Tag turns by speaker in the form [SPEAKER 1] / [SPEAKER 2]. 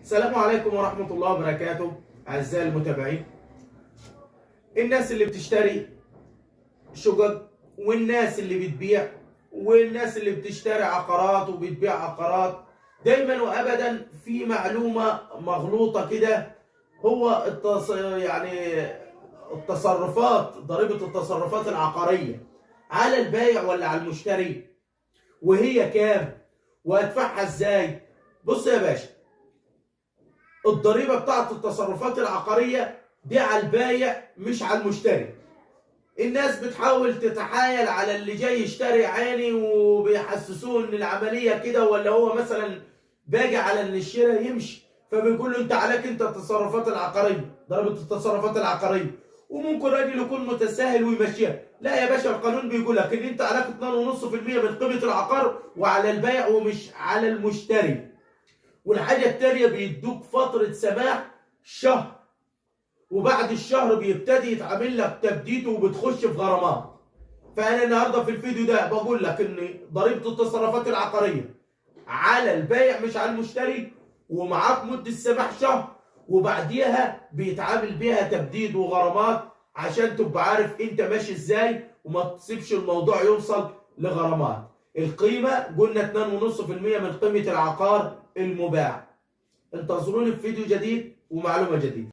[SPEAKER 1] السلام عليكم ورحمة الله وبركاته. أعزائي المتابعين، الناس اللي بتشتري شقق والناس اللي بتبيع والناس اللي بتشتري عقارات وبتبيع عقارات، دايما وأبدا في معلومة مغلوطة كده. هو يعني التصرفات، ضريبة التصرفات العقارية على البائع ولا على المشتري، وهي كام وهدفعها ازاي؟ بص يا باشا، الضريبه بتاعت التصرفات العقاريه دي على البايع مش على المشتري. الناس بتحاول تتحايل على اللي جاي يشتري عيني، وبيحسسوه ان العمليه كده، ولا هو مثلا باجي على ان الشراء يمشي، فبيقول له انت عليك انت التصرفات العقاريه، ضريبه التصرفات العقاريه. وممكن راجل يكون متساهل ويمشيها. لا يا باشا، القانون بيقول لك ان انت عليك 2.5% من قيمه العقار وعلى البائع ومش على المشتري. والحاجة التانية بيدوك فترة سماح شهر، وبعد الشهر بيبتدي يتعمل لك تبديد وبتخش في غرامات. فأنا النهارده في الفيديو ده بقول لك إن ضريبة التصرفات العقارية على البائع مش على المشتري، ومعاك مدة سماح شهر، وبعديها بيتعامل بيها تبديد وغرامات، عشان تبقى عارف أنت ماشي إزاي وما تسيبش الموضوع يوصل لغرامات. القيمة قلنا 2.5% من قيمة العقار المباع. انتظروني في فيديو جديد ومعلومة جديدة.